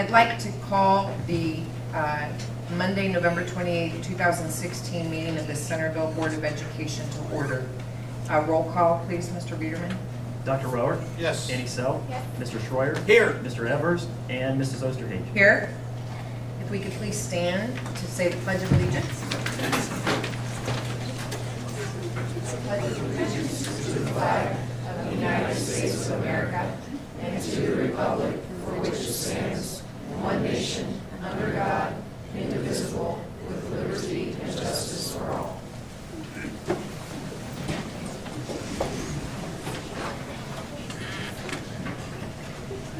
I'd like to call the Monday, November 28, 2016 meeting of the Centerville Board of Education to order. Roll call, please, Mr. Biederman. Dr. Rower? Yes. Annie Sell? Yes. Mr. Schroyer? Here. Mr. Evers? And Mrs. Osterhage? Here. If we could please stand to say the Pledge of Allegiance. Pledge of allegiance to the flag of the United States of America and to the republic for which it stands, one nation, under God, indivisible, with liberty and justice for all.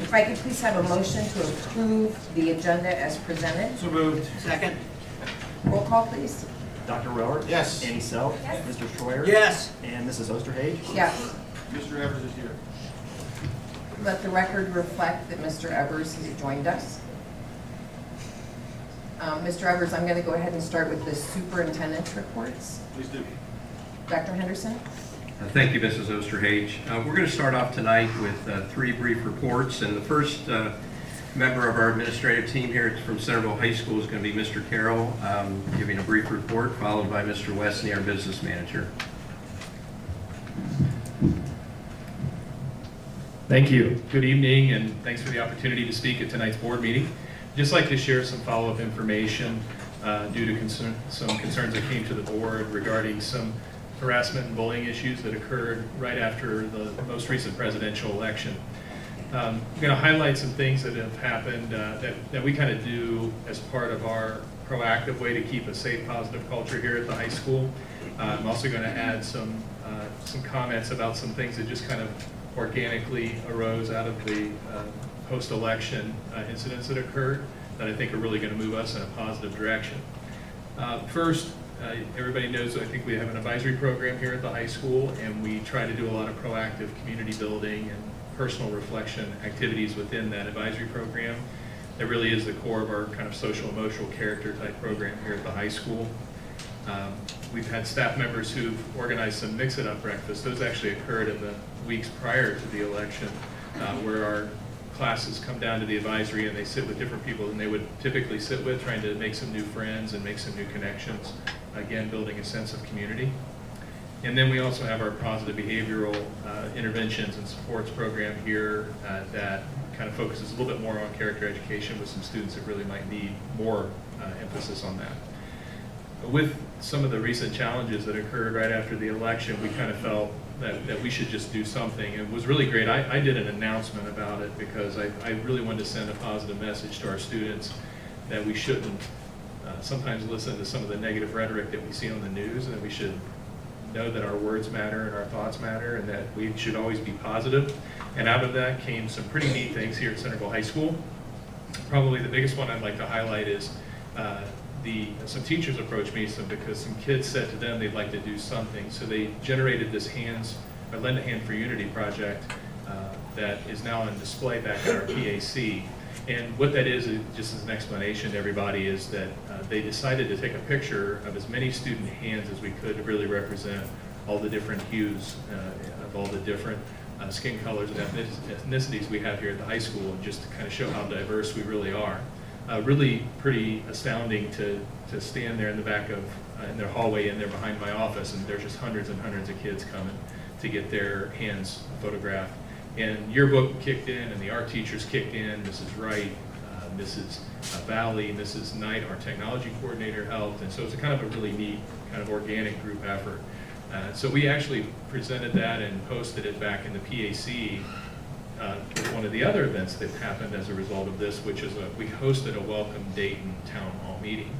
If I could please have a motion to approve the agenda as presented. So moved. Second. Roll call, please. Dr. Rower? Yes. Annie Sell? Yes. Mr. Schroyer? Yes. And Mrs. Osterhage? Yes. Mr. Evers is here. Let the record reflect that Mr. Evers has joined us. Mr. Evers, I'm going to go ahead and start with the superintendent's reports. Please do. Dr. Henderson? Thank you, Mrs. Osterhage. We're going to start off tonight with three brief reports, and the first member of our administrative team here from Centerville High School is going to be Mr. Carroll, giving a brief report, followed by Mr. Westney, our business manager. Thank you. Good evening, and thanks for the opportunity to speak at tonight's board meeting. I'd just like to share some follow-up information due to some concerns that came to the board regarding some harassment and bullying issues that occurred right after the most recent presidential election. I'm going to highlight some things that have happened that we kind of do as part of our proactive way to keep a safe, positive culture here at the high school. I'm also going to add some comments about some things that just kind of organically arose out of the post-election incidents that occurred that I think are really going to move us in a positive direction. First, everybody knows I think we have an advisory program here at the high school, and we try to do a lot of proactive community building and personal reflection activities within that advisory program. That really is the core of our kind of social emotional character type program here at the high school. We've had staff members who've organized some mix-it-up breakfasts. Those actually occurred in the weeks prior to the election, where our classes come down to the advisory and they sit with different people than they would typically sit with, trying to make some new friends and make some new connections, again, building a sense of community. And then we also have our positive behavioral interventions and supports program here that kind of focuses a little bit more on character education with some students that really might need more emphasis on that. With some of the recent challenges that occurred right after the election, we kind of felt that we should just do something. It was really great. I did an announcement about it because I really wanted to send a positive message to our students that we shouldn't sometimes listen to some of the negative rhetoric that we see on the news, and that we should know that our words matter and our thoughts matter, and that we should always be positive. And out of that came some pretty neat things here at Centerville High School. Probably the biggest one I'd like to highlight is some teachers approached me because some kids said to them they'd like to do something. So they generated this Lend a Hand for Unity project that is now on display back at our PAC. And what that is, just as an explanation to everybody, is that they decided to take a picture of as many student hands as we could to really represent all the different hues of all the different skin colors and ethnicities we have here at the high school, and just to kind of show how diverse we really are. Really pretty astounding to stand there in the back of, in their hallway in there behind my office, and there's just hundreds and hundreds of kids coming to get their hands photographed. And yearbook kicked in, and the art teachers kicked in. Mrs. Wright, Mrs. Valley, Mrs. Knight, our technology coordinator, helped. And so it's a kind of a really neat kind of organic group effort. So we actually presented that and posted it back in the PAC. One of the other events that happened as a result of this, which is we hosted a Welcome Dayton Town Hall meeting.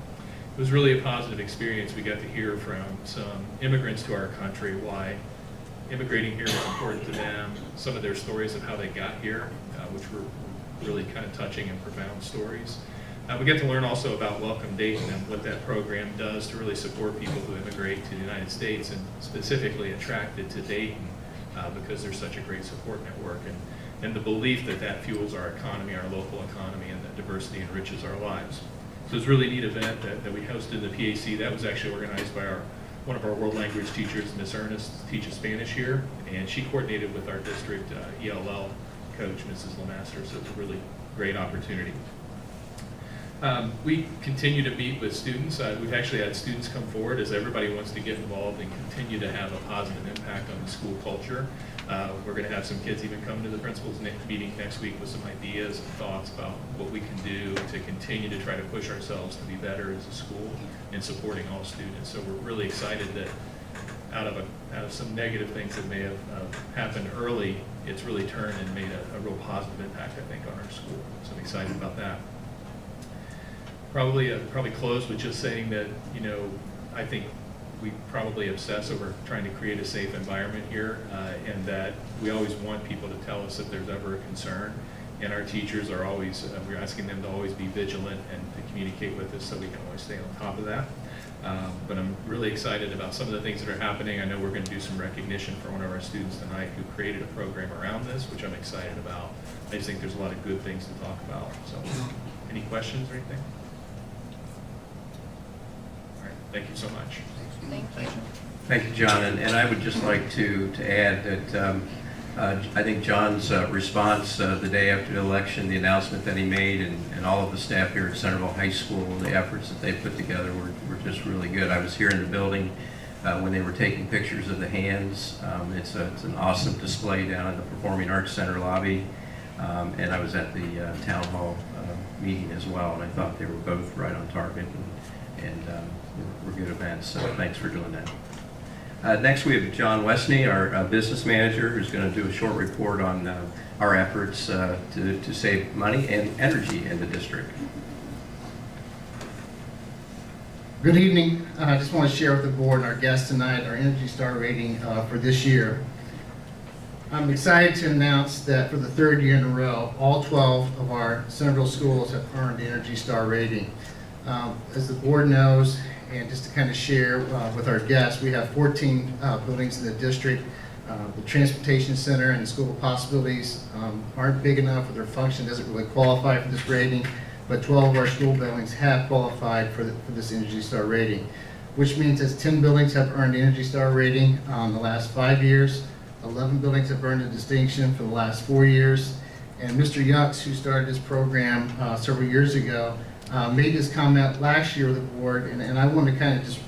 It was really a positive experience. We got to hear from some immigrants to our country why immigrating here was important to them, some of their stories of how they got here, which were really kind of touching and profound stories. We get to learn also about Welcome Dayton and what that program does to really support people who immigrate to the United States, and specifically attracted to Dayton because there's such a great support network, and the belief that that fuels our economy, our local economy, and that diversity enriches our lives. So it's a really neat event that we hosted in the PAC. That was actually organized by one of our world language teachers, Miss Ernest, teaches Spanish here, and she coordinated with our district ELL coach, Mrs. Lemaster, so it's a really great opportunity. We continue to meet with students. We've actually had students come forward as everybody wants to get involved and continue to have a positive impact on the school culture. We're going to have some kids even come to the principal's meeting next week with some ideas and thoughts about what we can do to continue to try to push ourselves to be better as a school in supporting all students. So we're really excited that out of some negative things that may have happened early, it's really turned and made a real positive impact, I think, on our school. So I'm excited about that. Probably close with just saying that, I think we probably obsess over trying to create a safe environment here, and that we always want people to tell us if there's ever a concern. And our teachers are always, we're asking them to always be vigilant and to communicate with us so we can always stay on top of that. But I'm really excited about some of the things that are happening. I know we're going to do some recognition for one of our students tonight who created a program around this, which I'm excited about. I just think there's a lot of good things to talk about. So, any questions or anything? All right, thank you so much. Thank you. Thank you, John. And I would just like to add that I think John's response the day after the election, the announcement that he made, and all of the staff here at Centerville High School, the efforts that they put together were just really good. I was here in the building when they were taking pictures of the hands. It's an awesome display down in the Performing Arts Center lobby. And I was at the town hall meeting as well, and I thought they were both right on target and were good events. So thanks for doing that. Next, we have John Westney, our business manager, who's going to do a short report on our efforts to save money and energy in the district. Good evening. I just want to share with the board and our guests tonight our Energy Star rating for this year. I'm excited to announce that for the third year in a row, all 12 of our Centerville schools have earned the Energy Star rating. As the board knows, and just to kind of share with our guests, we have 14 buildings in the district. The Transportation Center and the School of Possibilities aren't big enough, or their function doesn't really qualify for this rating, but 12 of our school buildings have qualified for this Energy Star rating, which means that 10 buildings have earned the Energy Star rating in the last 5 years. 11 buildings have earned a distinction for the last 4 years. And Mr. Yucks, who started this program several years ago, made this comment last year with the board, and I want to kind of just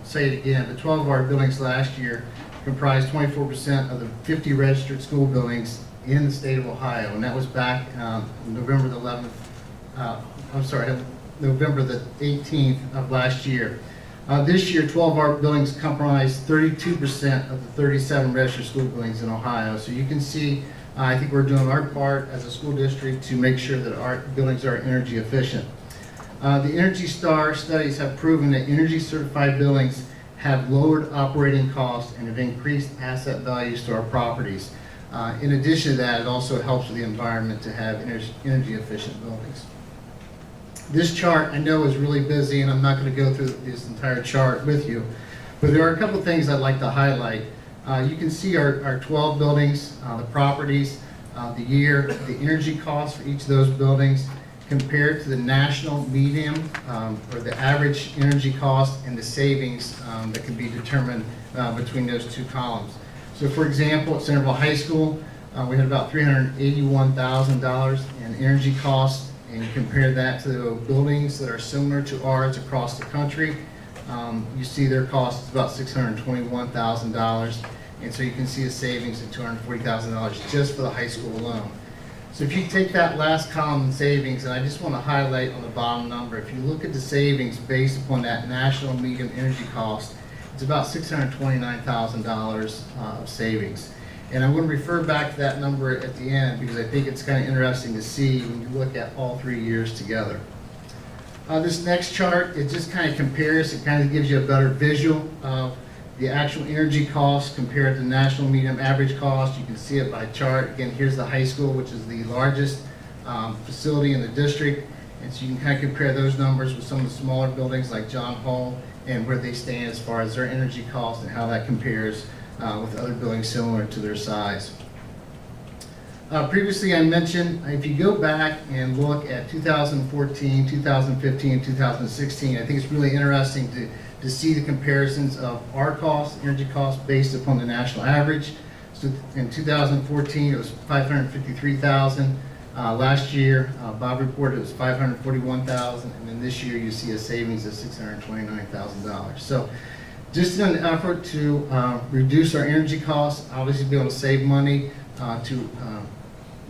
say it again, but 12 of our buildings last year comprised 24% of the 50 registered school buildings in the state of Ohio, and that was back November the 11th, November the 18th of last year. This year, 12 of our buildings comprise 32% of the 37 registered school buildings in Ohio. So you can see, I think we're doing our part as a school district to make sure that our buildings are energy efficient. The Energy Star studies have proven that energy certified buildings have lowered operating costs and have increased asset values to our properties. In addition to that, it also helps with the environment to have energy efficient buildings. This chart I know is really busy, and I'm not going to go through this entire chart with you, but there are a couple things I'd like to highlight. You can see our 12 buildings, the properties, the year, the energy costs for each of those buildings compared to the national median or the average energy cost and the savings that can be determined between those two columns. So for example, at Centerville High School, we had about $381,000 in energy costs, and you compare that to the buildings that are similar to ours across the country, you see their cost is about $621,000, and so you can see a savings of $240,000 just for the high school alone. So if you take that last column in savings, and I just want to highlight on the bottom number, if you look at the savings based upon that national median energy cost, it's about $629,000 of savings. And I'm going to refer back to that number at the end because I think it's kind of interesting to see when you look at all 3 years together. This next chart, it just kind of compares, it kind of gives you a better visual of the actual energy costs compared to the national median average cost. You can see it by chart. Again, here's the high school, which is the largest facility in the district. And so you can kind of compare those numbers with some of the smaller buildings like John Hall and where they stand as far as their energy cost and how that compares with other buildings similar to their size. Previously I mentioned, if you go back and look at 2014, 2015, 2016, I think it's really interesting to see the comparisons of our costs, energy costs based upon the national average. So in 2014 it was $553,000. Last year, Bob reported it was $541,000, and then this year you see a savings of $629,000. So just in an effort to reduce our energy costs, obviously be able to save money, to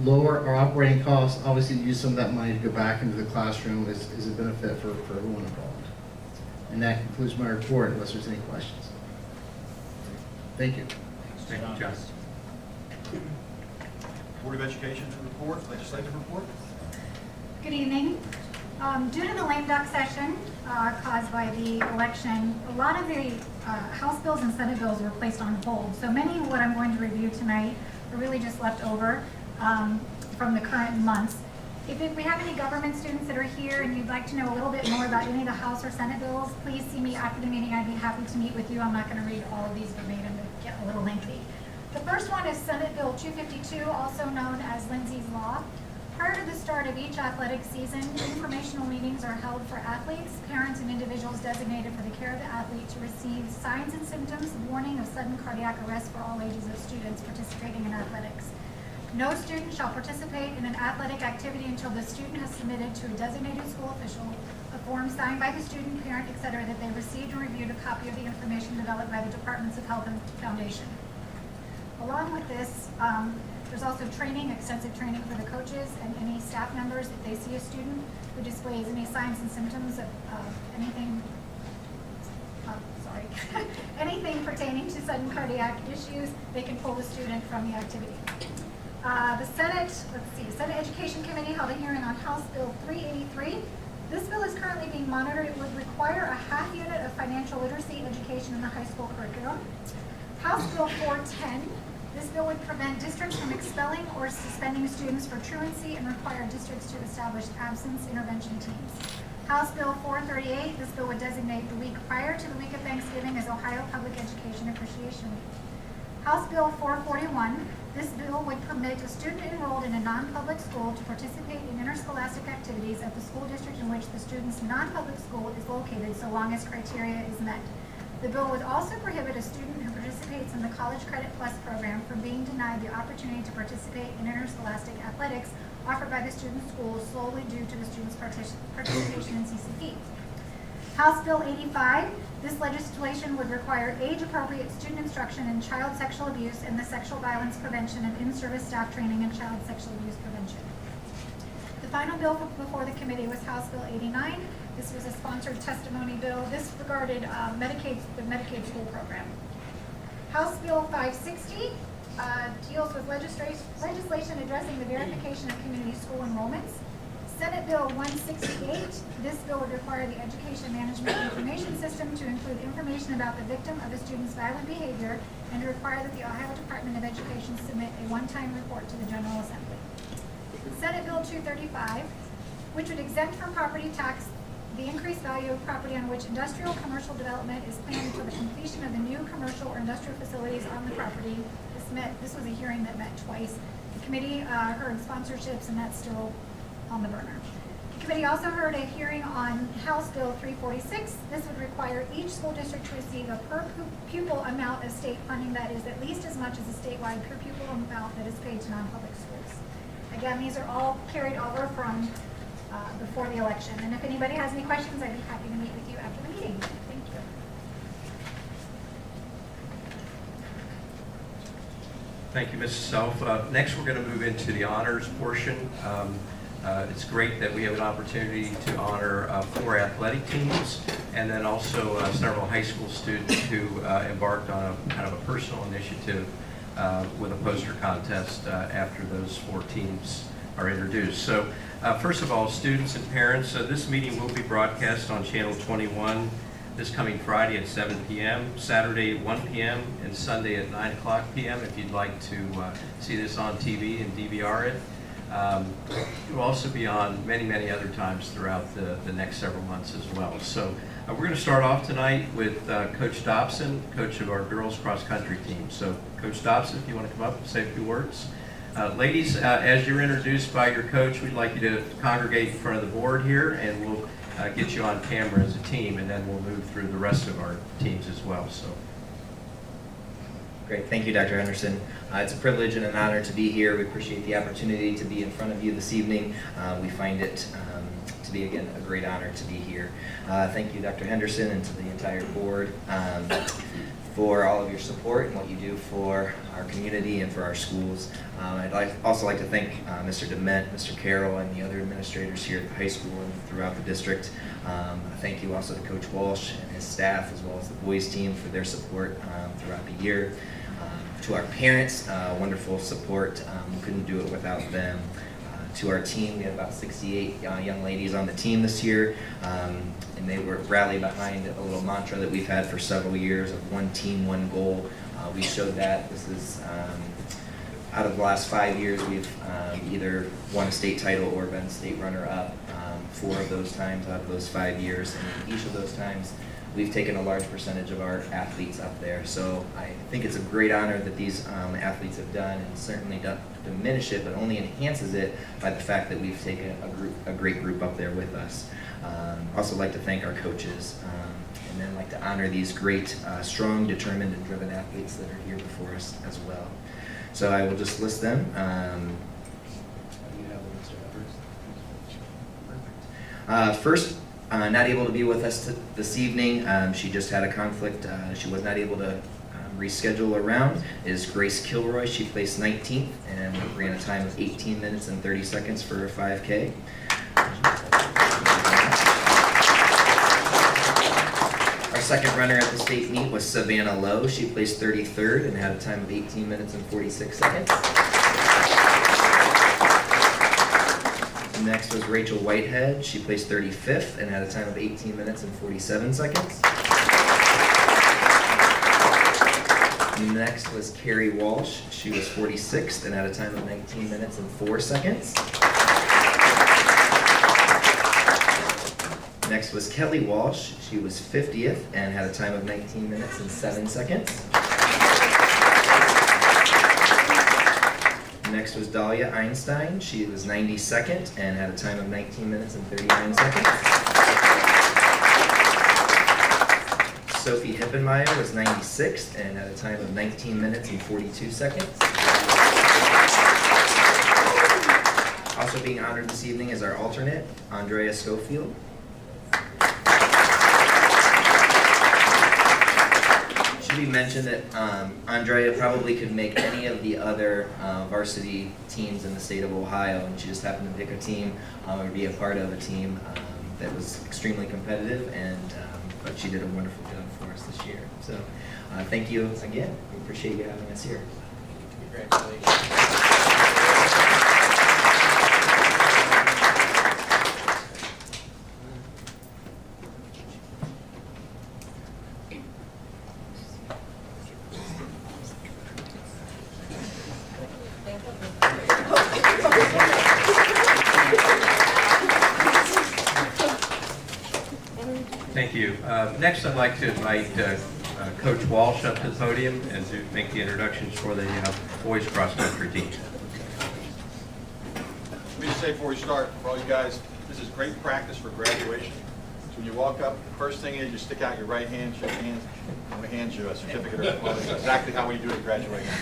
lower our operating costs, obviously use some of that money to go back into the classroom is a benefit for everyone involved. And that concludes my report, unless there's any questions. Thank you. Thank you, John. Board of Education report, legislative report. Good evening. Due to the lame duck session caused by the election, a lot of the House bills and Senate bills were placed on hold. So many of what I'm going to review tonight are really just left over from the current months. If we have any government students that are here and you'd like to know a little bit more about any of the House or Senate bills, please see me after the meeting. I'd be happy to meet with you. I'm not going to read all of these verbatim. It get a little lengthy. The first one is Senate Bill 252, also known as Lindsay's Law. Prior to the start of each athletic season, informational meetings are held for athletes, parents, and individuals designated for the care of the athlete to receive signs and symptoms, warning of sudden cardiac arrest for all ages of students participating in athletics. No student shall participate in an athletic activity until the student has submitted to a designated school official a form signed by the student, parent, etc., that they received and reviewed a copy of the information developed by the Departments of Health and Foundation. Along with this, there's also training, extensive training for the coaches and any staff members. If they see a student who displays any signs and symptoms of anything anything pertaining to sudden cardiac issues, they can pull the student from the activity. The Senate Education Committee held a hearing on House Bill 383. This bill is currently being monitored. It would require a half unit of financial literacy education in the high school curriculum. House Bill 410. This bill would prevent districts from expelling or suspending students for truancy and require districts to establish absence intervention teams. House Bill 438, this bill would designate the week prior to the week of Thanksgiving as Ohio Public Education Appreciation Week. House Bill 441, this bill would permit a student enrolled in a non-public school to participate in interscholastic activities at the school district in which the student's non-public school is located, so long as criteria is met. The bill would also prohibit a student who participates in the College Credit Plus program from being denied the opportunity to participate in interscholastic athletics offered by the student's school solely due to the student's participation in CCP. House Bill 85, this legislation would require age-appropriate student instruction in child sexual abuse and the sexual violence prevention and in-service staff training in child sexual abuse prevention. The final bill before the committee was House Bill 89. This was a sponsored testimony bill. This regarded the Medicaid school program. House Bill 560 deals with legislation addressing the verification of community school enrollments. Senate Bill 168, this bill would require the Education Management Information System to include information about the victim of a student's violent behavior and to require that the Ohio Department of Education submit a one-time report to the General Assembly. Senate Bill 235, which would exempt from property tax the increased value of property on which industrial commercial development is planned until the completion of the new commercial or industrial facilities on the property. This was a hearing that met twice. The committee heard sponsorships, and that's still on the burner. The committee also heard a hearing on House Bill 346. This would require each school district to receive a per pupil amount of state funding that is at least as much as a statewide per pupil amount that is paid to non-public schools. Again, these are all carried over from before the election. And if anybody has any questions, I'd be happy to meet with you after the meeting. Thank you. Thank you, Mrs. Self. Next, we're going to move into the honors portion. It's great that we have an opportunity to honor 4 athletic teams and then also several high school students who embarked on a kind of a personal initiative with a poster contest after those 4 teams are introduced. So first of all, students and parents, this meeting will be broadcast on Channel 21 this coming Friday at 7 p.m., Saturday at 1 p.m., and Sunday at 9 o'clock p.m. if you'd like to see this on TV and DVR it. It will also be on many, many other times throughout the next several months as well. So we're going to start off tonight with Coach Dobson, coach of our girls cross-country team. So Coach Dobson, if you want to come up and say a few words. Ladies, as you're introduced by your coach, we'd like you to congregate in front of the board here, and we'll get you on camera as a team, and then we'll move through the rest of our teams as well. So, Great. Thank you, Dr. Henderson. It's a privilege and an honor to be here. We appreciate the opportunity to be in front of you this evening. We find it to be, again, a great honor to be here. Thank you, Dr. Henderson, and to the entire board for all of your support and what you do for our community and for our schools. I'd also like to thank Mr. Dement, Mr. Carroll, and the other administrators here at the high school and throughout the district. Thank you also to Coach Walsh and his staff, as well as the boys team, for their support throughout the year. To our parents, wonderful support. We couldn't do it without them. To our team, we had about 68 young ladies on the team this year, and they were rallied behind a little mantra that we've had for several years of one team, one goal. We showed that. This is out of the last 5 years, we've either won a state title or been state runner-up 4 of those times out of those 5 years, and each of those times we've taken a large percentage of our athletes up there. So I think it's a great honor that these athletes have done, and certainly doesn't diminish it, but only enhances it by the fact that we've taken a great group up there with us. Also like to thank our coaches, and then like to honor these great, strong, determined, and driven athletes that are here before us as well. So I will just list them. First, not able to be with us this evening. She just had a conflict. She was not able to reschedule around. Is Grace Kilroy. She placed 19th and ran a time of 18 minutes and 30 seconds for a 5K. Our second runner at the state meet was Savannah Lowe. She placed 33rd and had a time of 18 minutes and 46 seconds. Next was Rachel Whitehead. She placed 35th and had a time of 18 minutes and 47 seconds. Next was Carrie Walsh. She was 46th and had a time of 19 minutes and 4 seconds. Next was Kelly Walsh. She was 50th and had a time of 19 minutes and 7 seconds. Next was Dahlia Einstein. She was 92nd and had a time of 19 minutes and 39 seconds. Sophie Hippenmeyer was 96th and had a time of 19 minutes and 42 seconds. Also being honored this evening is our alternate, Andrea Schofield. Be mentioned that Andrea probably could make any of the other varsity teams in the state of Ohio, and she just happened to pick a team or be a part of a team that was extremely competitive, and but she did a wonderful job for us this year. So thank you again. We appreciate you having us here. Congratulations. Thank you. Next, I'd like to invite Coach Walsh up to the podium and to make the introductions for the boys cross-country team. Let me just say before we start, for all you guys, this is great practice for graduation. So when you walk up, first thing is you stick out your right hand, shake hands, and we hand you a certificate or diploma. That's exactly how we do it at graduation.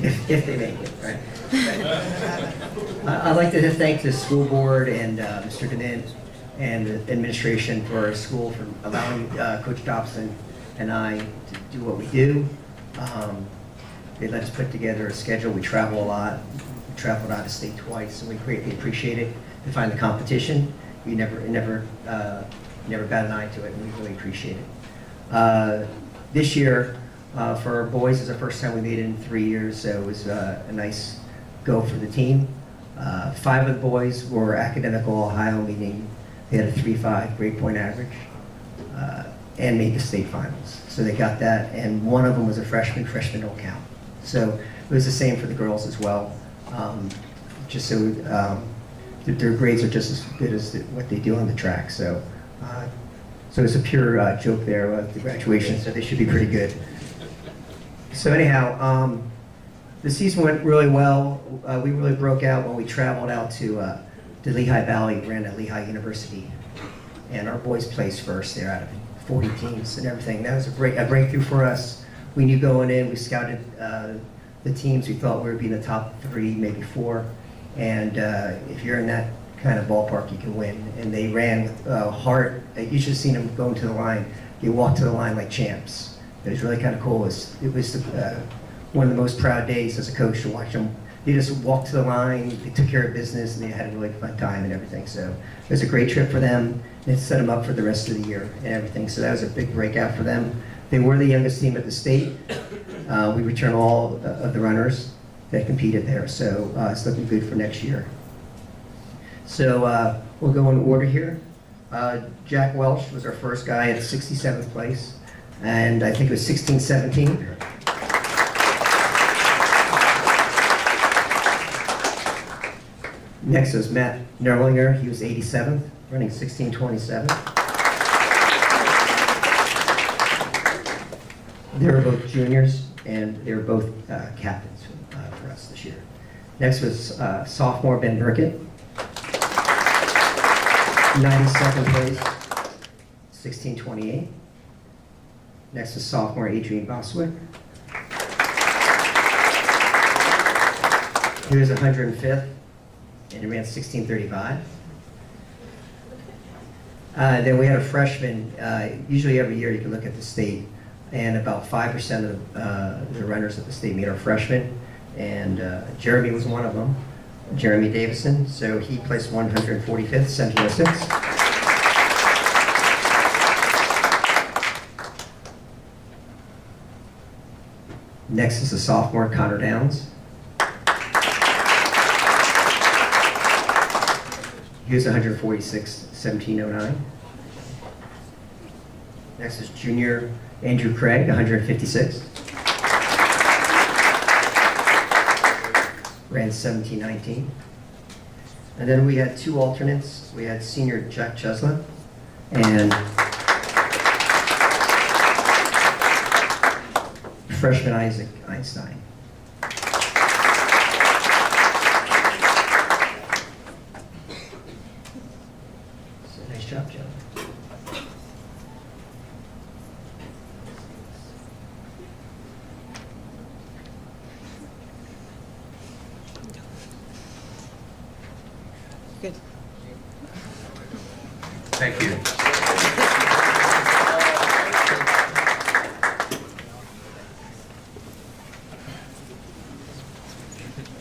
If they make it, right? I'd like to thank the school board and Mr. Dement and the administration for our school for allowing Coach Dobson and I to do what we do. They let us put together a schedule. We travel a lot. We traveled out of state twice, and we greatly appreciate it. To find the competition, you never bat an eye to it, and we really appreciate it. This year, for our boys, is the first time we made it in 3 years, so it was a nice go for the team. 5 of the boys were academical Ohio, meaning they had a 3.5 grade point average and made the state finals. So they got that, and one of them was a freshman. Freshmen don't count. So it was the same for the girls as well. Just so their grades are just as good as what they do on the track. So it's a pure joke there of the graduation, so they should be pretty good. So anyhow, the season went really well. We really broke out when we traveled out to Lehigh Valley, ran at Lehigh University, and our boys placed first there out of 40 teams and everything. That was a breakthrough for us. We knew going in, we scouted the teams, we thought we would be in the top 3, maybe 4. And if you're in that kind of ballpark, you can win. And they ran with heart. You should have seen them going to the line. They walked to the line like champs. It was really kind of cool. It was one of the most proud days as a coach to watch them. They just walked to the line, they took care of business, and they had a really fun time and everything. So it was a great trip for them. It set them up for the rest of the year and everything. So that was a big breakout for them. They were the youngest team at the state. We returned all of the runners that competed there. So it's looking good for next year. So we'll go in order here. Jack Welsh was our first guy at 67th place. And I think it was 16-17. Next was Matt Nerlinger. He was 87th, running 16:27. They were both juniors, and they were both captains for us this year. Next was sophomore Ben Burkett, 92nd place, 16:28. Next was sophomore Adrian Boswick. He was 105th, and he ran 16:35. Then we had a freshman. Usually every year you can look at the state, and about 5% of the runners at the state meet are freshmen, and Jeremy was one of them, Jeremy Davison. So he placed 145th, 706. Next is the sophomore Connor Downs. He was 146, 1709. Next is junior Andrew Craig, 156. Ran 1719. And then we had 2 alternates. We had senior Jack Cheslin and freshman Isaac Einstein. So nice job, Joe. Thank you.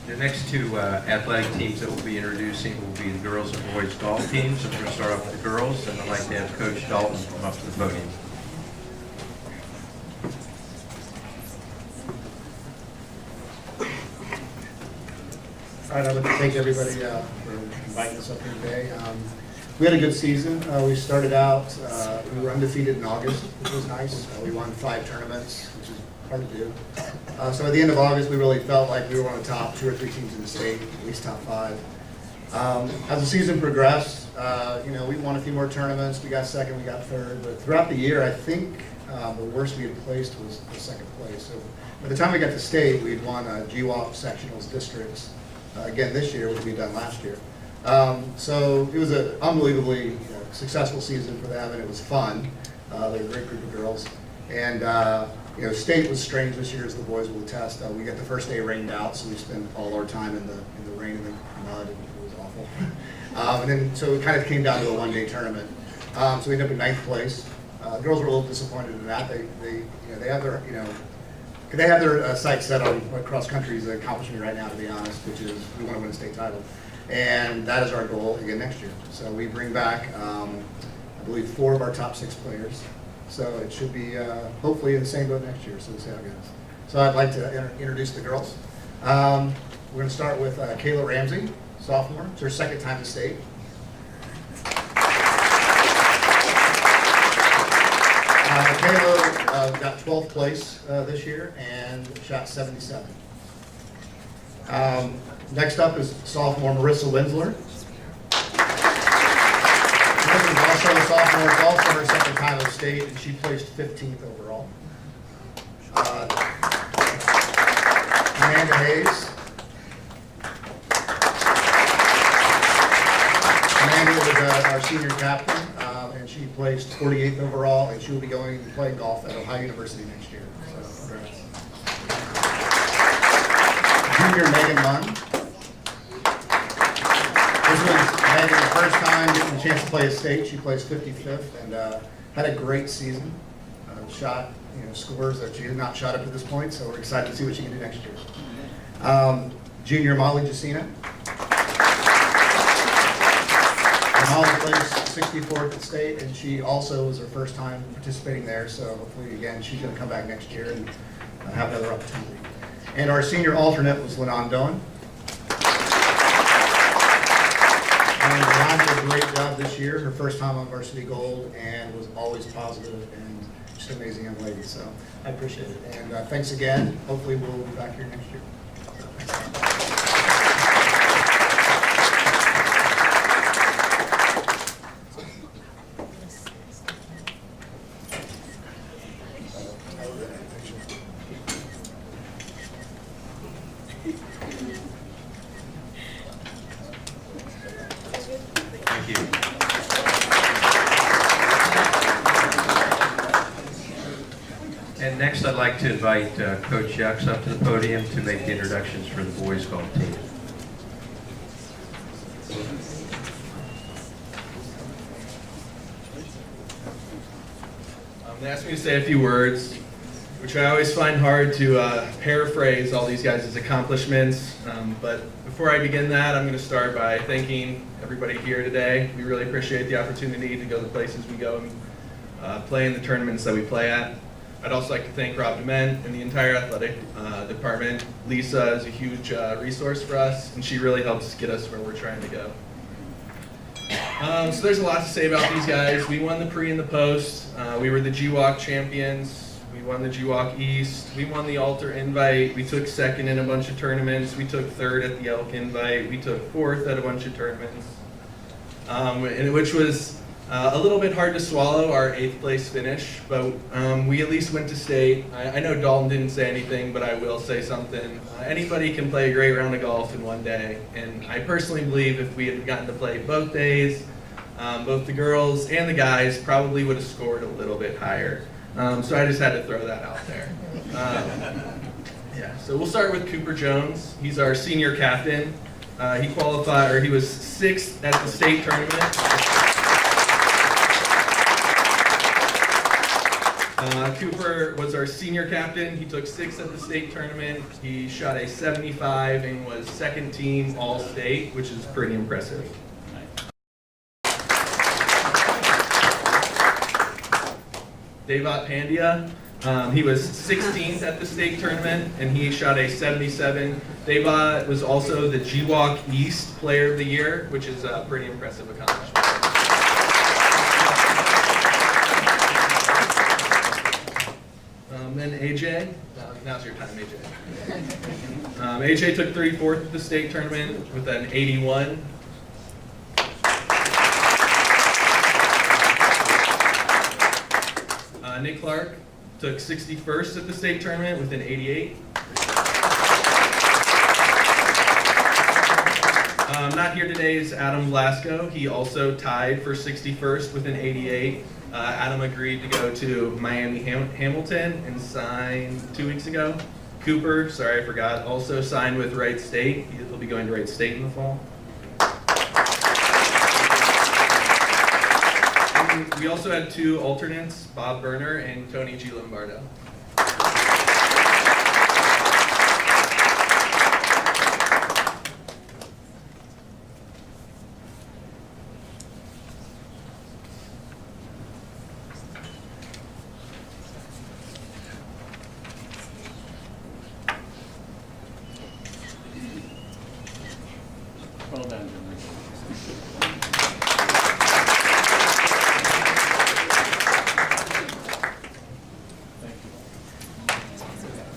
The next 2 athletic teams that we'll be introducing will be the girls and boys golf teams. So we're going to start off with the girls, and I'd like to have Coach Dalton come up to the podium. All right, I'd like to thank everybody for inviting us up here today. We had a good season. We started out, we were undefeated in August, which was nice. We won 5 tournaments, which is hard to do. So at the end of August, we really felt like we were one of the top 2 or 3 teams in the state, at least top 5. As the season progressed, we won a few more tournaments. We got second, we got third. But throughout the year, I think the worst we had placed was the second place. So by the time we got to state, we had won GWAP sectionals districts. Again this year, which we'd done last year. So it was an unbelievably successful season for them, and it was fun. They're a great group of girls. And state was strange this year, as the boys will attest. We got the first day rained out, so we spent all our time in the rain and the mud, and it was awful. And then so it kind of came down to a one-day tournament. So we ended up in 9th place. The girls were a little disappointed in that. They have their sights set on what cross country is accomplishing right now, to be honest, which is we want to win a state title. And that is our goal again next year. So we bring back, I believe, 4 of our top 6 players. So it should be hopefully in the same boat next year, so we'll see how it goes. So I'd like to introduce the girls. We're going to start with Kayla Ramsey, sophomore. It's her second time to state. Kayla got 12th place this year and shot 77. Next up is sophomore Marissa Winsler. Marissa's also a sophomore, it's also her second time at state, and she placed 15th overall. Amanda Hayes. Amanda was our senior captain, and she placed 48th overall, and she will be going and playing golf at Ohio University next year. So, congrats. Junior Megan Munn. This was Megan's first time getting a chance to play a state. She plays 55th and had a great season. Shot, scores that she had not shot up to this point, so we're excited to see what she can do next year. Junior Molly Jacina. Molly plays 64th at state, and she also was her first time participating there, so hopefully, again, she's going to come back next year and have another opportunity. And our senior alternate was Lenon Doan. And Lenon did a great job this year, her first time on varsity gold, and was always positive and just an amazing young lady, so I appreciate it. And thanks again. Hopefully, we'll be back here next year. Thank you. And next, I'd like to invite Coach Yucks up to the podium to make the introductions for the boys golf team. They asked me to say a few words, which I always find hard to paraphrase all these guys' accomplishments. But before I begin that, I'm going to start by thanking everybody here today. We really appreciate the opportunity to go the places we go and play in the tournaments that we play at. I'd also like to thank Rob DeMent and the entire athletic department. Lisa is a huge resource for us, and she really helps get us where we're trying to go. So there's a lot to say about these guys. We won the pre and the post. We were the GWAC champions. We won the GWAC East. We won the Alter Invite. We took second in a bunch of tournaments. We took third at the Elk Invite. We took fourth at a bunch of tournaments, which was a little bit hard to swallow, our 8th place finish, but we at least went to state. I know Dalton didn't say anything, but I will say something. Anybody can play a great round of golf in one day, and I personally believe if we had gotten to play both days, both the girls and the guys probably would have scored a little bit higher. So I just had to throw that out there. Yeah, so we'll start with Cooper Jones. He's our senior captain. He qualified, or he was 6th at the state tournament. Cooper was our senior captain. He took 6th at the state tournament. He shot a 75 and was 2nd team all-state, which is pretty impressive. Devat Pandya, he was 16th at the state tournament, and he shot a 77. Devat was also the GWAC East Player of the Year, which is a pretty impressive accomplishment. Then AJ, now's your time, AJ. AJ took 34th at the state tournament with an 81. Nick Clark took 61st at the state tournament with an 88. Not here today is Adam Blasco. He also tied for 61st with an 88. Adam agreed to go to Miami Hamilton and sign 2 weeks ago. Cooper, sorry I forgot, also signed with Wright State. He'll be going to Wright State in the fall. And we also had 2 alternates, Bob Berner and Tony G. Lombardo. Well done, Jimmy.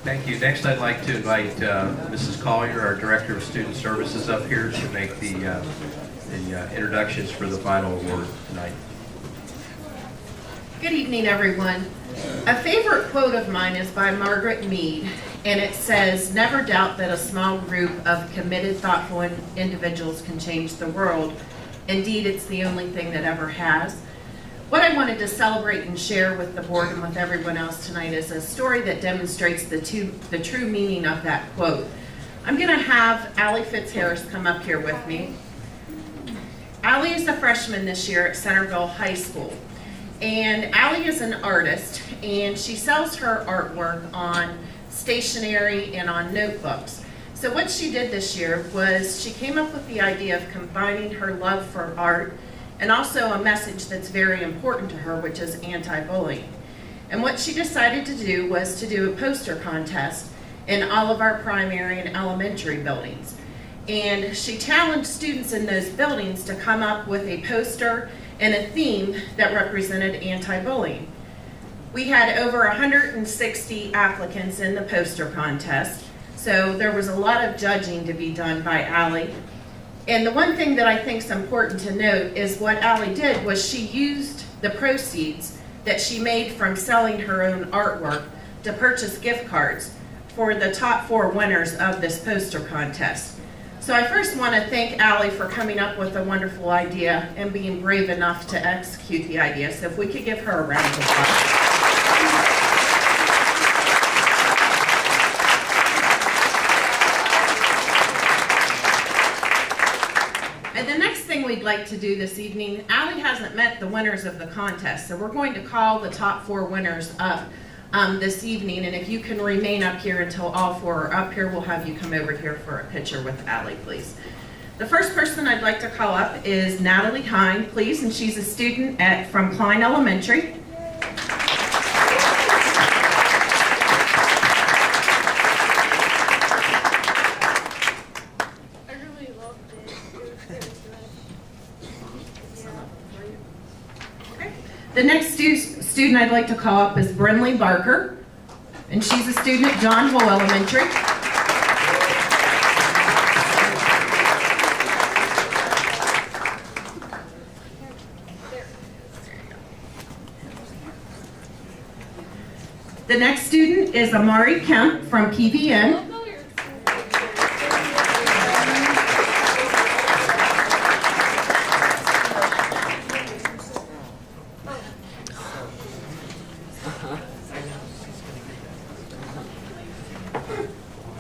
Thank you. Next, I'd like to invite Mrs. Collier, our Director of Student Services, up here to make the introductions for the final award tonight. Good evening, everyone. A favorite quote of mine is by Margaret Mead, and it says, "Never doubt that a small group of committed, thoughtful individuals can change the world. Indeed, it's the only thing that ever has." What I wanted to celebrate and share with the board and with everyone else tonight is a story that demonstrates the true meaning of that quote. I'm going to have Allie Fitzharris come up here with me. Allie is a freshman this year at Centerville High School. And Allie is an artist, and she sells her artwork on stationery and on notebooks. So what she did this year was she came up with the idea of combining her love for art and also a message that's very important to her, which is anti-bullying. And what she decided to do was to do a poster contest in all of our primary and elementary buildings. And she challenged students in those buildings to come up with a poster and a theme that represented anti-bullying. We had over 160 applicants in the poster contest, so there was a lot of judging to be done by Allie. And the one thing that I think is important to note is what Allie did was she used the proceeds that she made from selling her own artwork to purchase gift cards for the top 4 winners of this poster contest. So I first want to thank Allie for coming up with a wonderful idea and being brave enough to execute the idea. So if we could give her a round of applause. And the next thing we'd like to do this evening, Allie hasn't met the winners of the contest, so we're going to call the top 4 winners up this evening, and if you can remain up here until all 4 are up here, we'll have you come over here for a picture with Allie, please. The first person I'd like to call up is Natalie Hine, please, and she's a student from Klein Elementary. I really loved it. The next student I'd like to call up is Brinley Barker, and she's a student at John Hull Elementary. The next student is Amari Kemp from PVN.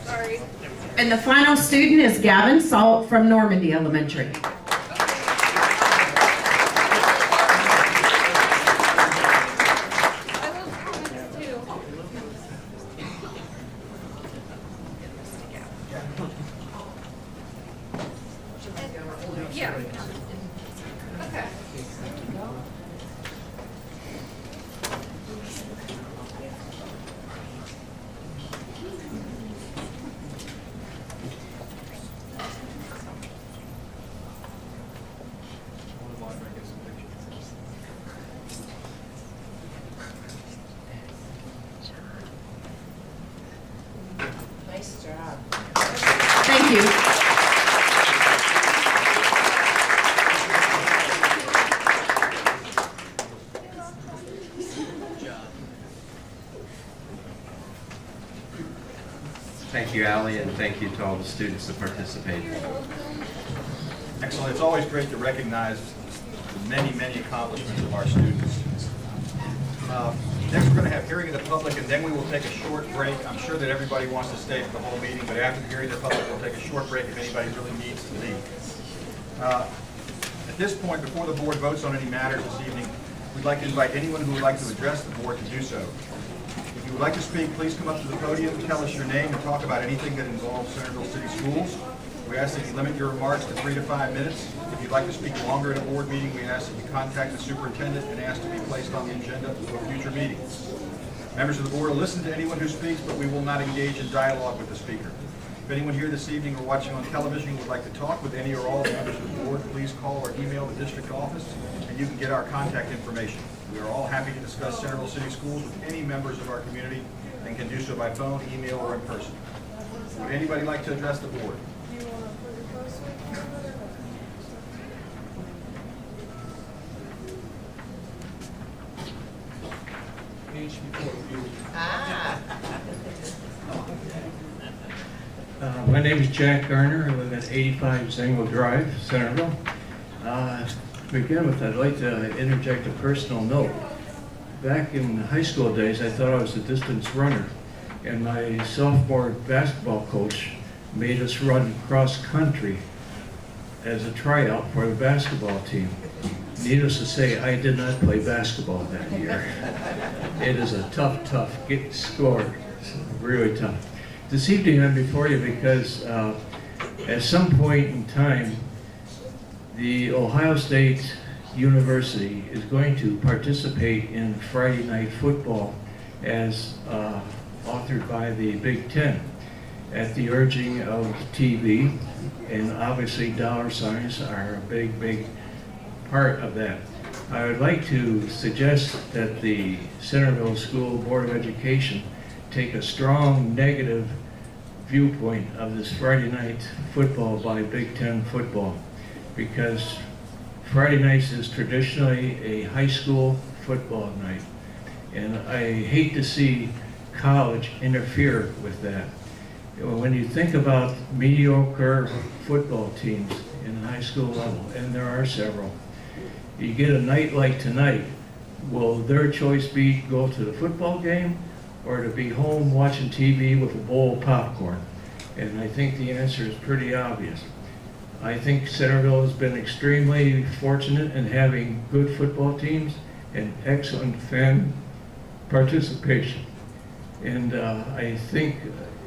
Sorry. And the final student is Gavin Salt from Normandy Elementary. I love comics too. Yeah. Okay. Nice job. Thank you. Thank you, Allie, and thank you to all the students that participated. Excellent. It's always great to recognize the many, many accomplishments of our students. Next, we're going to have hearing of the public, and then we will take a short break. I'm sure that everybody wants to stay for the whole meeting, but after the hearing of the public, we'll take a short break if anybody really needs to leave. At this point, before the board votes on any matters this evening, we'd like to invite anyone who would like to address the board to do so. If you would like to speak, please come up to the podium, tell us your name, and talk about anything that involves Centerville City Schools. We ask that you limit your remarks to 3 to 5 minutes. If you'd like to speak longer in a board meeting, we ask that you contact the superintendent and ask to be placed on the agenda for future meetings. Members of the board will listen to anyone who speaks, but we will not engage in dialogue with the speaker. If anyone here this evening or watching on television would like to talk with any or all the members of the board, please call or email the district office, and you can get our contact information. We are all happy to discuss Centerville City Schools with any members of our community and can do so by phone, email, or in person. Would anybody like to address the board? My name is Jack Garner. I live at 85 Zengo Drive, Centerville. begin with, I'd like to interject a personal note. Back in high school days, I thought I was a distance runner, and my sophomore basketball coach made us run cross country as a tryout for the basketball team. Needless to say, I did not play basketball that year. It is a tough score. It's really tough. This evening I'm before you because at some point in time, the Ohio State University is going to participate in Friday night football as authored by the Big Ten at the urging of TV, and obviously dollar signs are a big part of that. I would like to suggest that the Centerville School Board of Education take a strong negative viewpoint of this Friday night football by Big Ten football, because Friday nights is traditionally a high school football night, and I hate to see college interfere with that. When you think about mediocre football teams in the high school level, and there are several, you get a night like tonight, will their choice be to go to the football game or to be home watching TV with a bowl of popcorn? And I think the answer is pretty obvious. I think Centerville has been extremely fortunate in having good football teams and excellent fan participation. And I think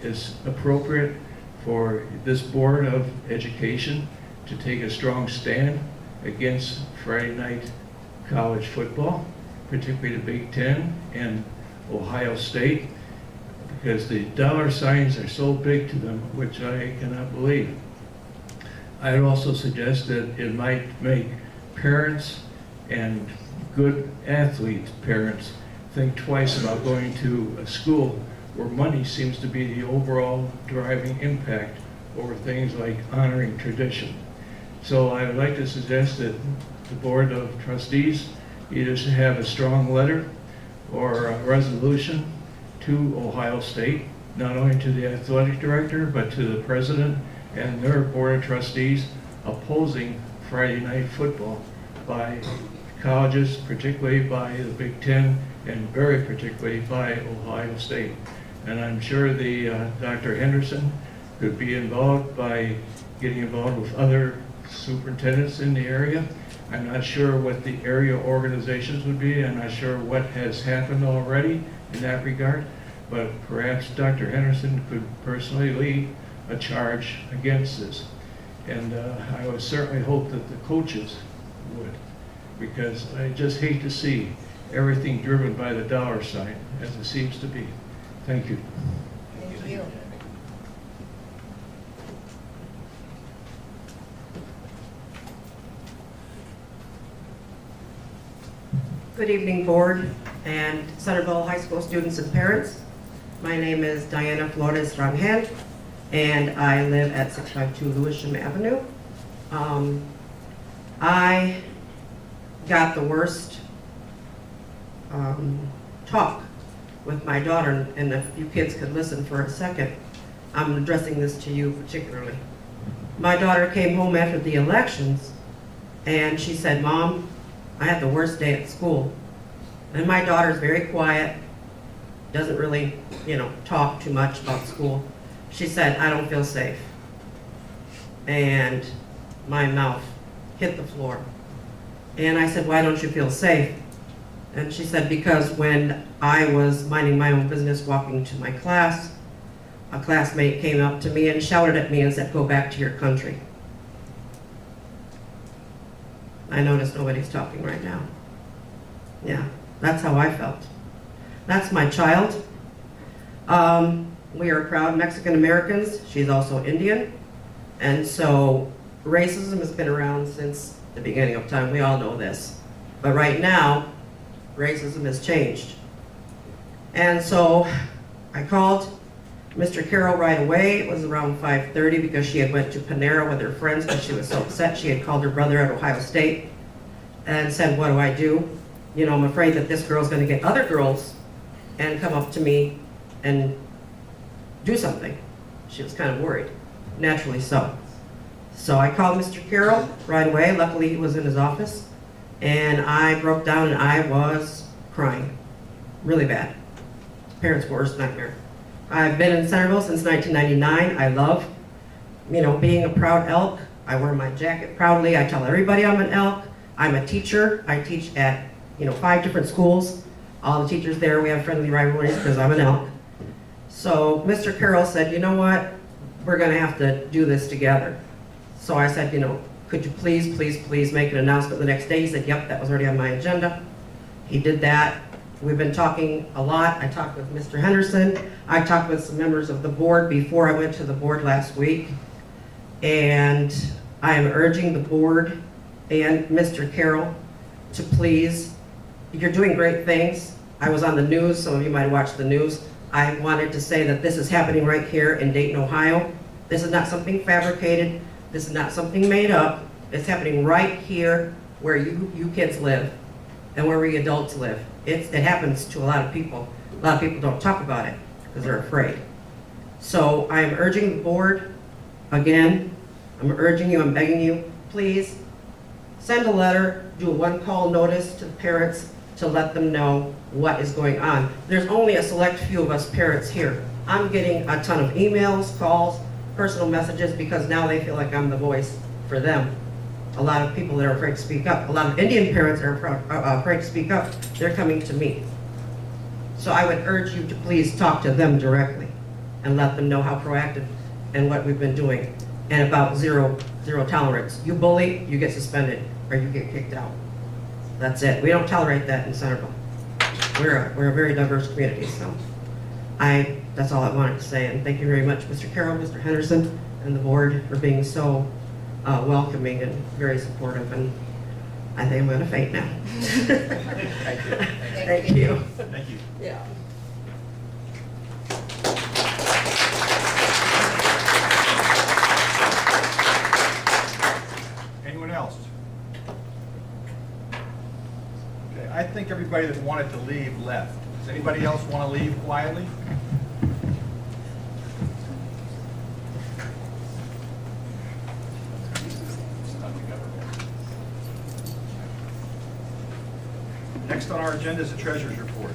it's appropriate for this Board of Education to take a strong stand against Friday night college football, particularly the Big Ten and Ohio State, because the dollar signs are so big to them, which I cannot believe. I'd also suggest that it might make parents and good athlete parents think twice about going to a school where money seems to be the overall driving impact over things like honoring tradition. So I would like to suggest that the Board of Trustees either should have a strong letter or a resolution to Ohio State, not only to the athletic director, but to the president and their Board of Trustees, opposing Friday night football by colleges, particularly by the Big Ten, and very particularly by Ohio State. And I'm sure the Dr. Henderson could be involved by getting involved with other superintendents in the area. I'm not sure what the area organizations would be. I'm not sure what has happened already in that regard, but perhaps Dr. Henderson could personally lead a charge against this. And I would certainly hope that the coaches would, because I just hate to see everything driven by the dollar sign, as it seems to be. Thank you. Thank you. Good evening, Board and Centerville High School students and parents. My name is Diana Flores Rangel, and I live at 652 Lewisham Avenue. I got the worst talk with my daughter, and if you kids could listen for a second, I'm addressing this to you particularly. My daughter came home after the elections, and she said, "Mom, I had the worst day at school." And my daughter's very quiet, doesn't really, talk too much about school. She said, "I don't feel safe." And my mouth hit the floor. And I said, "Why don't you feel safe?" And she said, "Because when I was minding my own business walking to my class, a classmate came up to me and shouted at me and said, 'Go back to your country.'" I notice nobody's talking right now. Yeah, that's how I felt. That's my child. We are proud Mexican Americans. She's also Indian. And so racism has been around since the beginning of time. We all know this. But right now, racism has changed. And so I called Mr. Carroll right away. It was around 5:30 because she had went to Panera with her friends because she was so upset. She had called her brother at Ohio State and said, "What do I do? I'm afraid that this girl's going to get other girls and come up to me and do something." She was kind of worried, naturally so. So I called Mr. Carroll right away. Luckily, he was in his office. And I broke down and I was crying, really bad. Parents' worst nightmare. I've been in Centerville since 1999. I love, being a proud elk. I wear my jacket proudly. I tell everybody I'm an elk. I'm a teacher. I teach at, 5 different schools. All the teachers there, we have friendly rivalries because I'm an elk. So Mr. Carroll said, you know what? We're going to have to do this together. So I said, could you please make an announcement the next day? He said, yep, that was already on my agenda. He did that. We've been talking a lot. I talked with Mr. Henderson. I talked with some members of the board before I went to the board last week. And I am urging the board and Mr. Carroll to please, you're doing great things. I was on the news. Some of you might have watched the news. I wanted to say that this is happening right here in Dayton, Ohio. This is not something fabricated. This is not something made up. It's happening right here where you kids live and where we adults live. It happens to a lot of people. A lot of people don't talk about it because they're afraid. So I am urging the board, again, I'm urging you, I'm begging you, please send a letter, do a one-call notice to the parents to let them know what is going on. There's only a select few of us parents here. I'm getting a ton of emails, calls, personal messages because now they feel like I'm the voice for them. A lot of people that are afraid to speak up. A lot of Indian parents are afraid to speak up. They're coming to me. So I would urge you to please talk to them directly and let them know how proactive and what we've been doing and about zero tolerance. You bully, you get suspended or you get kicked out. That's it. We don't tolerate that in Centerville. We're a very diverse community, so that's all I wanted to say. And thank you very much, Mr. Carroll, Mr. Henderson, and the board for being so welcoming and very supportive. And I think I'm going to faint now. Thank you. Thank you. Thank you. Yeah. Anyone else? Okay, I think everybody that wanted to leave left. Does anybody else want to leave quietly? Next on our agenda is the treasurer's report.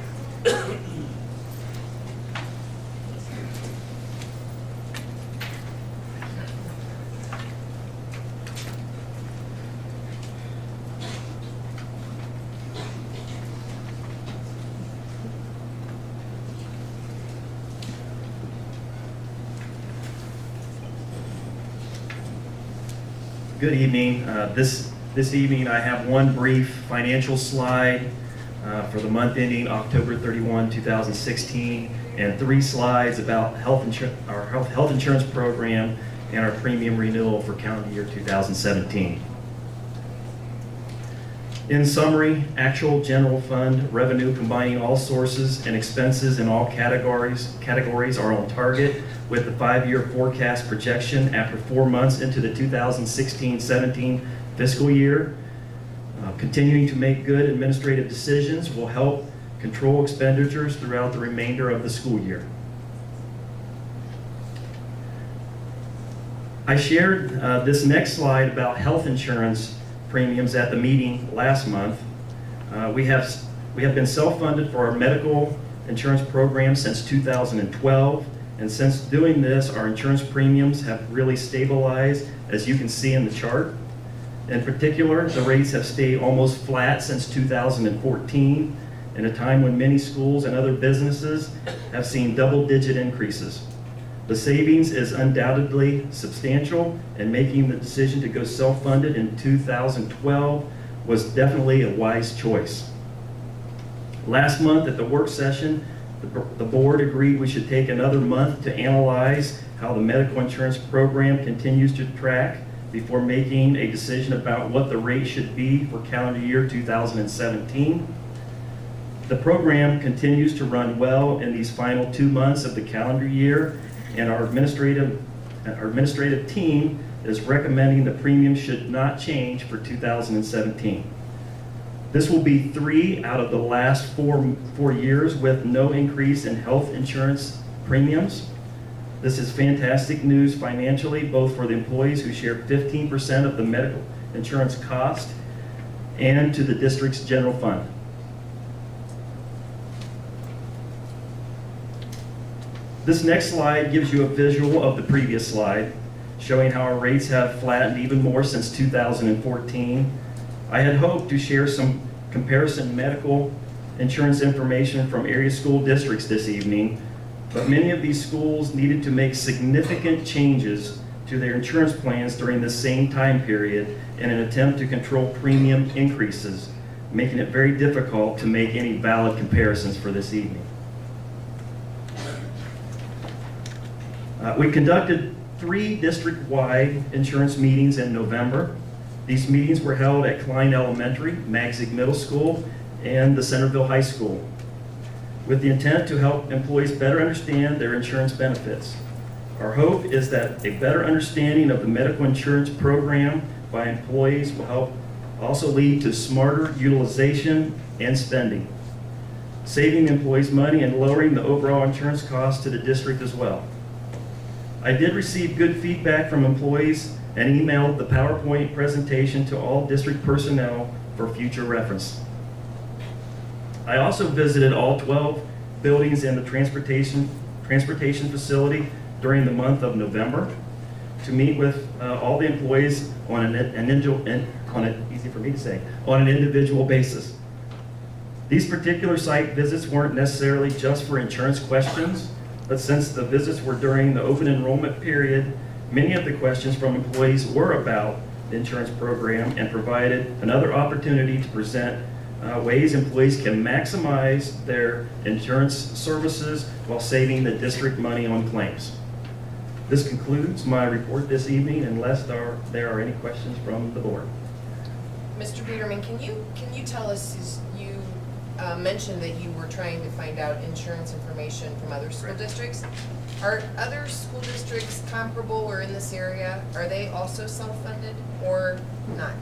Good evening. This evening I have one brief financial slide for the month ending October 31, 2016, and 3 slides about our health insurance program and our premium renewal for calendar year 2017. In summary, actual general fund revenue combining all sources and expenses in all categories are on target with the 5-year forecast projection after 4 months into the 2016-17 fiscal year. Continuing to make good administrative decisions will help control expenditures throughout the remainder of the school year. I shared this next slide about health insurance premiums at the meeting last month. We have been self-funded for our medical insurance program since 2012, and since doing this, our insurance premiums have really stabilized, as you can see in the chart. In particular, the rates have stayed almost flat since 2014, in a time when many schools and other businesses have seen double-digit increases. The savings is undoubtedly substantial, and making the decision to go self-funded in 2012 was definitely a wise choice. Last month at the work session, the board agreed we should take another month to analyze how the medical insurance program continues to track before making a decision about what the rate should be for calendar year 2017. The program continues to run well in these final 2 months of the calendar year, and our administrative team is recommending the premium should not change for 2017. This will be 3 out of the last 4 years with no increase in health insurance premiums. This is fantastic news financially, both for the employees who share 15% of the medical insurance cost and to the district's general fund. This next slide gives you a visual of the previous slide, showing how our rates have flattened even more since 2014. I had hoped to share some comparison medical insurance information from area school districts this evening, but many of these schools needed to make significant changes to their insurance plans during the same time period in an attempt to control premium increases, making it very difficult to make any valid comparisons for this evening. We conducted 3 district-wide insurance meetings in November. These meetings were held at Klein Elementary, Magzig Middle School, and the Centerville High School, with the intent to help employees better understand their insurance benefits. Our hope is that a better understanding of the medical insurance program by employees will help also lead to smarter utilization and spending, saving employees money and lowering the overall insurance costs to the district as well. I did receive good feedback from employees and emailed the PowerPoint presentation to all district personnel for future reference. I also visited all 12 buildings in the transportation facility during the month of November to meet with all the employees on an individual basis. These particular site visits weren't necessarily just for insurance questions, but since the visits were during the open enrollment period, many of the questions from employees were about the insurance program and provided another opportunity to present ways employees can maximize their insurance services while saving the district money on claims. This concludes my report this evening, unless there are any questions from the board. Mr. Peterman, can you tell us, you mentioned that you were trying to find out insurance information from other school districts. Are other school districts comparable or in this area? Are they also self-funded or not?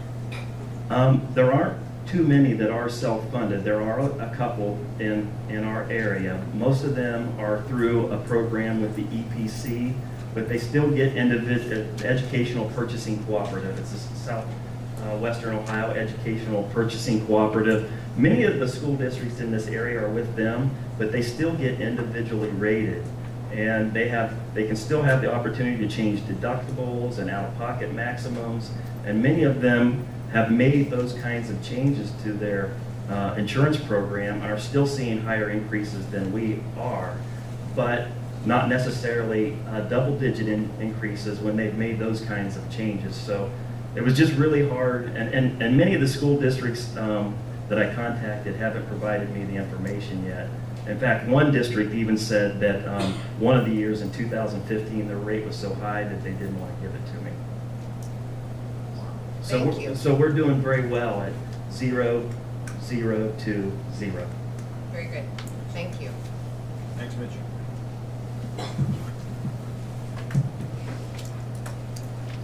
There aren't too many that are self-funded. There are a couple in our area. Most of them are through a program with the EPC, but they still get individual educational purchasing cooperative. It's a Southwestern Ohio Educational Purchasing Cooperative. Many of the school districts in this area are with them, but they still get individually rated. And they can still have the opportunity to change deductibles and out-of-pocket maximums, and many of them have made those kinds of changes to their insurance program and are still seeing higher increases than we are, but not necessarily double-digit increases when they've made those kinds of changes. So it was just really hard, and many of the school districts that I contacted haven't provided me the information yet. In fact, one district even said that one of the years in 2015, the rate was so high that they didn't want to give it to me. Thank you. So we're doing very well at 0, 0 to 0. Very good. Thank you. Thanks, Mitch.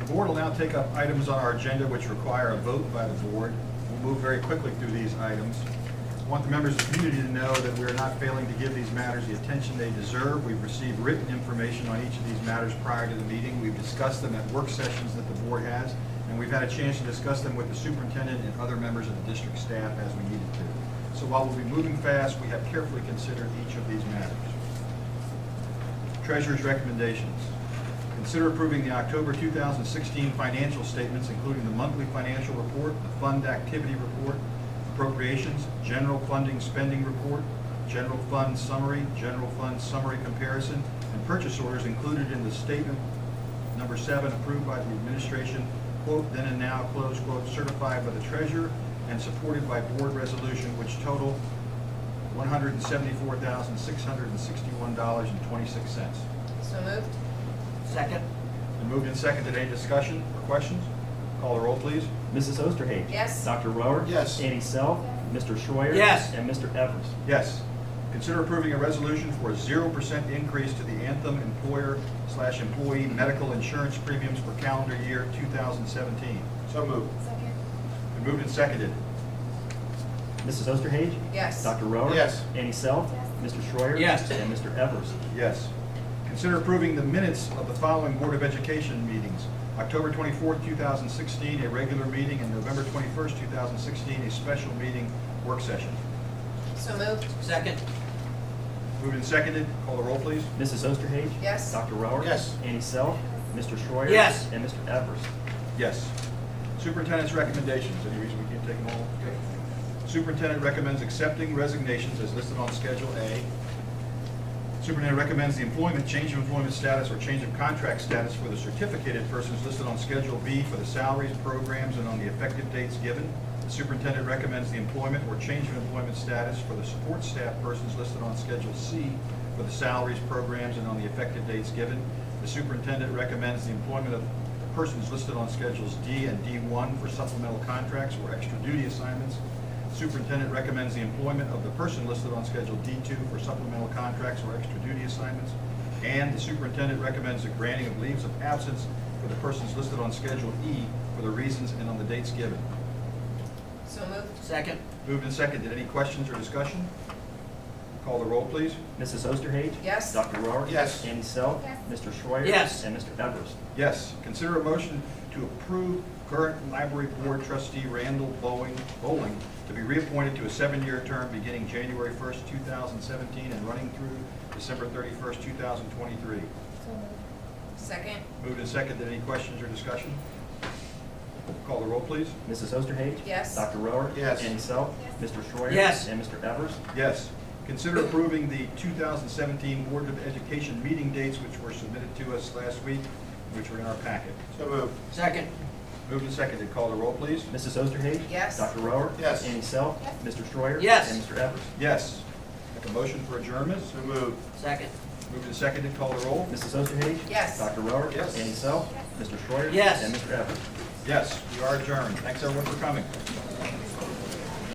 The board will now take up items on our agenda which require a vote by the board. We'll move very quickly through these items. I want the members of the community to know that we are not failing to give these matters the attention they deserve. We've received written information on each of these matters prior to the meeting. We've discussed them at work sessions that the board has, and we've had a chance to discuss them with the superintendent and other members of the district staff as we needed to. So while we'll be moving fast, we have carefully considered each of these matters. Treasurer's recommendations. Consider approving the October 2016 financial statements, including the monthly financial report, the fund activity report, appropriations, general funding spending report, general fund summary comparison, and purchase orders included in the statement number 7 approved by the administration, quote, then and now, close quote, certified by the treasurer and supported by board resolution, which total $174,661.26. So moved. Second. Been moved and seconded. Any discussion or questions? Call the roll, please. Mrs. Osterhage? Yes. Dr. Rohr? Yes. Annie Self? Mr. Schroyer? Yes. And Mr. Evers? Yes. Consider approving a resolution for a 0% increase to the Anthem employer/employee medical insurance premiums for calendar year 2017. So moved. Second. Been moved and seconded. Mrs. Osterhage? Yes. Dr. Rohr? Yes. Annie Self? Yes. Mr. Schroyer? Yes. And Mr. Evers? Yes. Consider approving the minutes of the following Board of Education meetings. October 24th, 2016, a regular meeting, and November 21st, 2016, a special meeting work session. So moved. Second. Moved and seconded. Call the roll, please. Mrs. Osterhage? Yes. Dr. Rohr? Yes. Annie Self? Mr. Schreier? Yes. And Mr. Evers? Yes. Superintendent's recommendations. Any reason we can't take them all? Okay. Superintendent recommends accepting resignations as listed on Schedule A. Superintendent recommends the employment, change of employment status, or change of contract status for the certificated persons listed on Schedule B for the salaries, programs, and on the effective dates given. The superintendent recommends the employment or change of employment status for the support staff persons listed on Schedule C for the salaries, programs, and on the effective dates given. The superintendent recommends the employment of persons listed on Schedules D and D1 for supplemental contracts or extra duty assignments. Superintendent recommends the employment of the person listed on Schedule D2 for supplemental contracts or extra duty assignments. And the superintendent recommends the granting of leaves of absence for the persons listed on Schedule E for the reasons and on the dates given. So moved. Second. Moved and seconded. Any questions or discussion? Call the roll, please. Mrs. Osterhage? Yes. Dr. Rohr? Yes. Annie Self? Yes. Mr. Schreier? Yes. And Mr. Evers? Yes. Consider a motion to approve current library board trustee Randall Bowling to be reappointed to a 7-year term beginning January 1st, 2017 and running through December 31st, 2023. Second. Moved and seconded. Any questions or discussion? Call the roll, please. Mrs. Osterhage? Yes. Dr. Rohr? Yes. Annie Self? Mr. Schreier? Yes. And Mr. Evers? Yes. Consider approving the 2017 Board of Education meeting dates which were submitted to us last week, which were in our packet. So moved. Second. Moved and seconded. Call the roll, please. Mrs. Osterhage? Yes. Dr. Rohr? Yes. Annie Self? Yes. Mr. Schreier? Yes. And Mr. Evers? Yes. Make a motion for adjournment. So moved. Second. Moved and seconded. Call the roll. Mrs. Osterhage? Yes. Dr. Rohr? Yes. Annie Self? Mr. Schreier? Yes. And Mr. Evers? Yes, we are adjourned. Thanks everyone for coming.